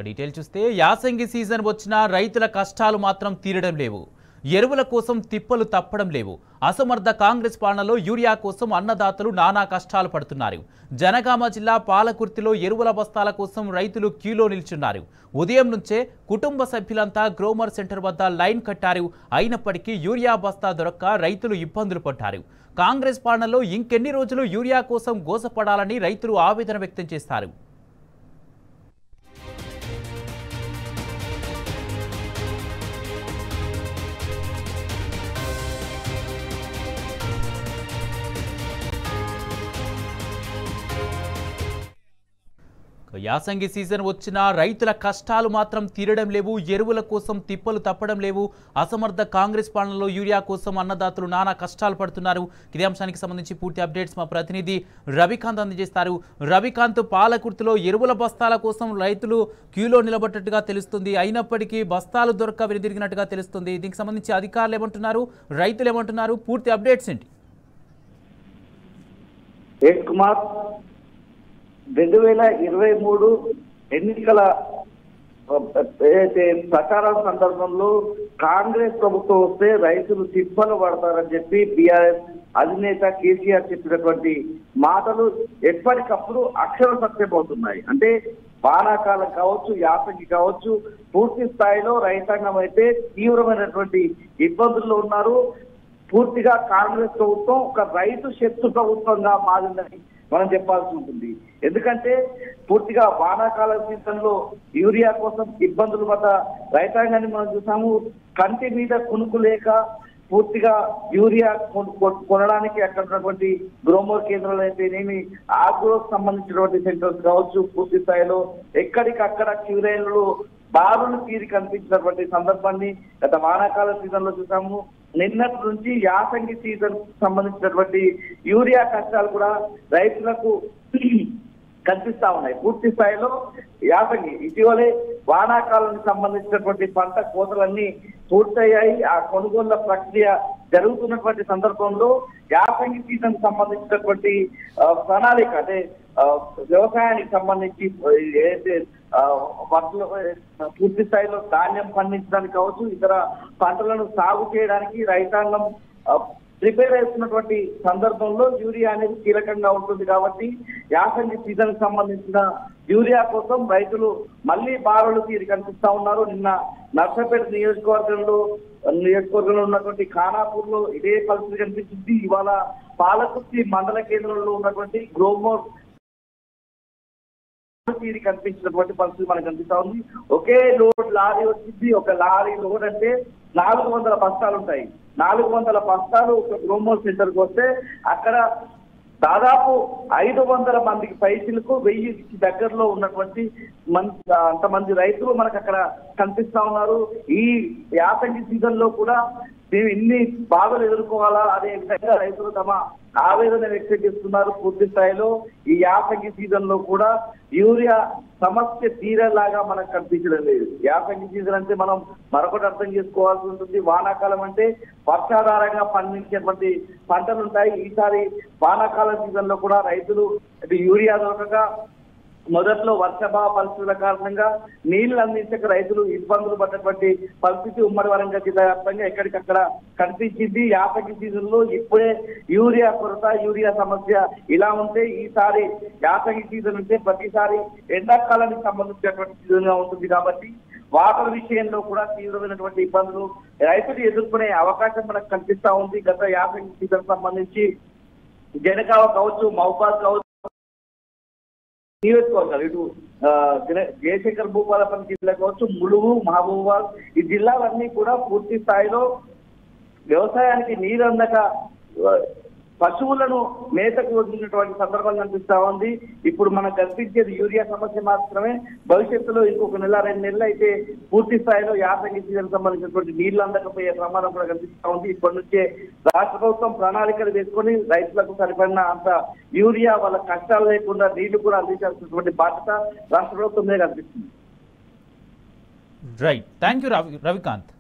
Detail చూస్తే యాసంగి season వచ్చినా రైతుల కష్టాలు మాత్రం తీరడం లేవు. ఎరువుల కోసం తిప్పలు తప్పడం లేవు. అసమర్థ కాంగ్రెస్ పాలనలో యూరియా కోసం అన్నదాతలు నానా కష్టాలు పడుతున్నారు. జనగామ జిల్లా పాలకుర్తిలో ఎరువుల బస్తాల కోసం రైతులు క్యూలో నిల్చున్నారు. ఉదయం నుంచే కుటుంబ సభ్యులంతా గ్రోమర్ సెంటర్ వద్ద లైన్ కట్టారు. అయినప్పటికీ యూరియా బస్తా దొరక్క రైతులు ఇబ్బందులు పడ్డారు. కాంగ్రెస్ పాలనలో ఇంకెన్ని రోజులు యూరియా కోసం గోసపడాలని రైతులు ఆవేదన వ్యక్తం చేస్తారు. యాసంగి సీజన్ వచ్చినా రైతుల కష్టాలు మాత్రం తీరడం లేవు. ఎరువుల కోసం తిప్పలు తప్పడం లేవు. అసమర్థ కాంగ్రెస్ పాలనలో యూరియా కోసం అన్నదాతలు నానా కష్టాలు పడుతున్నారు. ఇదే అంశానికి సంబంధించి పూర్తి అప్డేట్స్ మా ప్రతినిధి రవికాంత్ అందజేస్తారు. రవికాంత్, పాలకుర్తిలో ఎరువుల బస్తాల కోసం రైతులు క్యూలో నిలబడ్డట్టుగా తెలుస్తుంది. అయినప్పటికీ బస్తాలు దొరక్క వెనుదిరిగినట్టుగా తెలుస్తుంది. దీనికి సంబంధించి అధికారులు ఏమంటున్నారు, రైతులు ఏమంటున్నారు, పూర్తి అప్డేట్స్ ఏంటి? కుమార్, 2023 ఎన్నికల ప్రచారం సందర్భంలో కాంగ్రెస్ ప్రభుత్వం వస్తే రైతులు తిప్పలు పడతారని చెప్పి బీఆర్ఎస్ అధినేత కేసీఆర్ చెప్పినటువంటి మాటలు ఎప్పటికప్పుడు అక్షర సత్యమవుతున్నాయి. అంటే వానాకాలం కావచ్చు, యాసంగి కావచ్చు, పూర్తి స్థాయిలో రైతాంగం అయితే తీవ్రమైనటువంటి ఇబ్బందుల్లో ఉన్నారు. పూర్తిగా కాంగ్రెస్ ప్రభుత్వం ఒక రైతు శత్రు ప్రభుత్వంగా మారిందని మనం చెప్పాల్సి ఉంటుంది. ఎందుకంటే పూర్తిగా వానాకాల సీజన్ లో యూరియా కోసం ఇబ్బందులు పడ్డ రైతాంగాన్ని మనం చూసాము. కంటి మీద కునుకు లేక పూర్తిగా యూరియా కొనడానికి అక్కడ ఉన్నటువంటి గ్రోమోర్ కేంద్రాలు అయితేనేమి, ఆగ్రోకి సంబంధించినటువంటి సెంటర్స్ కావచ్చు, పూర్తి స్థాయిలో ఎక్కడికక్కడ క్యూరైన్లు బారులు తీరి కనిపించినటువంటి సందర్భాన్ని గత వానాకాల సీజన్ లో చూసాము. నిన్నటి నుంచి యాసంగి సీజన్ సంబంధించినటువంటి యూరియా కష్టాలు కూడా రైతులకు కనిపిస్తా ఉన్నాయి. పూర్తి స్థాయిలో యాసంగి ఇటీవలే వానాకాలానికి సంబంధించినటువంటి పంట కోతలన్నీ పూర్తయ్యాయి. ఆ కొనుగోళ్ల ప్రక్రియ జరుగుతున్నటువంటి సందర్భంలో యాసంగి సీజన్ సంబంధించినటువంటి ప్రణాళిక, అంటే వ్యవసాయానికి సంబంధించి ఏదైతే పూర్తి స్థాయిలో ధాన్యం పండించడానికి కావచ్చు, ఇతర పంటలను సాగు చేయడానికి రైతాంగం ప్రిపేర్ అవుతున్నటువంటి సందర్భంలో యూరియా అనేది కీలకంగా ఉంటుంది. కాబట్టి యాసంగి సీజన్ సంబంధించిన యూరియా కోసం రైతులు మళ్ళీ బారులు తీరి కనిపిస్తా ఉన్నారు. నిన్న నర్సపేట నియోజకవర్గంలో ఉన్నటువంటి ఖానాపూర్ లో ఇదే పరిస్థితి కనిపించింది. ఇవాళ పాలకుర్తి మండల కేంద్రంలో ఉన్నటువంటి గ్రోమోర్ తీరి కనిపించినటువంటి పరిస్థితి మనకు కనిపిస్తా ఉంది. ఒకే లోడ్ లారీ వచ్చింది. ఒక లారీ లోడ్ అంటే 400 బస్తాలు ఉంటాయి. 400 బస్తాలు ఒక గ్రోమోర్ సెంటర్కి వస్తే అక్కడ దాదాపు 500 మందికి పైసలకు 1000 దగ్గరలో ఉన్నటువంటి అంతమంది రైతులు మనకు అక్కడ కనిపిస్తా ఉన్నారు. ఈ యాసంగి సీజన్ లో కూడా మేము ఇన్ని బాధలు ఎదుర్కోవాలా అనే విధంగా రైతులు తమ ఆవేదన వ్యక్తం చేస్తున్నారు. పూర్తి స్థాయిలో ఈ యాసంగి సీజన్ లో కూడా యూరియా సమస్య తీరేలాగా మనకు కనిపించడం లేదు. యాసంగి సీజన్ అంటే మనం మరొకటి అర్థం చేసుకోవాల్సి ఉంటుంది. వానాకాలం అంటే వర్షాధారంగా పండించేటువంటి పంటలు ఉంటాయి. ఈసారి వానాకాలం సీజన్ లో కూడా రైతులు యూరియా దొరకగా మొదట్లో వర్షాభావ పరిస్థితుల కారణంగా నీళ్లు అందించక రైతులు ఇబ్బందులు పడ్డటువంటి పరిస్థితి ఉమ్మడి వరంగల్ జిల్లా వ్యాప్తంగా ఎక్కడికక్కడ కనిపించింది. యాసంగి సీజన్ లో ఇప్పుడే యూరియా కొరత, యూరియా సమస్య ఇలా ఉంటే ఈసారి యాసంగి సీజన్ ఉంటే ప్రతిసారి ఎండాకాలానికి సంబంధించినటువంటి సీజన్ గా ఉంటుంది. కాబట్టి వాటర్ విషయంలో కూడా తీవ్రమైనటువంటి ఇబ్బందులు రైతులు ఎదుర్కొనే అవకాశం మనకు కనిపిస్తా ఉంది. గత యాసంగి సీజన్ సంబంధించి జనగామ కావచ్చు, మహబూబాద్ కావచ్చు నియోజకవర్గాలు, ఇటు జయశంకర్ భూపాలపల్లి జిల్లా కావచ్చు, ములుగు, మహబూబాద్ ఈ జిల్లాలన్నీ కూడా పూర్తి స్థాయిలో వ్యవసాయానికి నీరు అందక పశువులను మేతకు వదిలినటువంటి సందర్భం కనిపిస్తా ఉంది. ఇప్పుడు మనకు కనిపించేది యూరియా సమస్య మాత్రమే. భవిష్యత్తులో ఇంకొక 1-2 నెలలు అయితే పూర్తి స్థాయిలో యాసంగి సీజన్ సంబంధించినటువంటి నీళ్లు అందకపోయే ప్రమాదం కూడా కనిపిస్తా ఉంది. ఇప్పటి నుంచే రాష్ట్ర ప్రభుత్వం ప్రణాళికలు వేసుకొని రైతులకు సరిపడిన అంత యూరియా వాళ్ళ కష్టాలు లేకుండా నీళ్లు కూడా అందించాల్సినటువంటి బాధ్యత రాష్ట్ర ప్రభుత్వం మీద కనిపిస్తుంది. Right, thank you Ravikanth.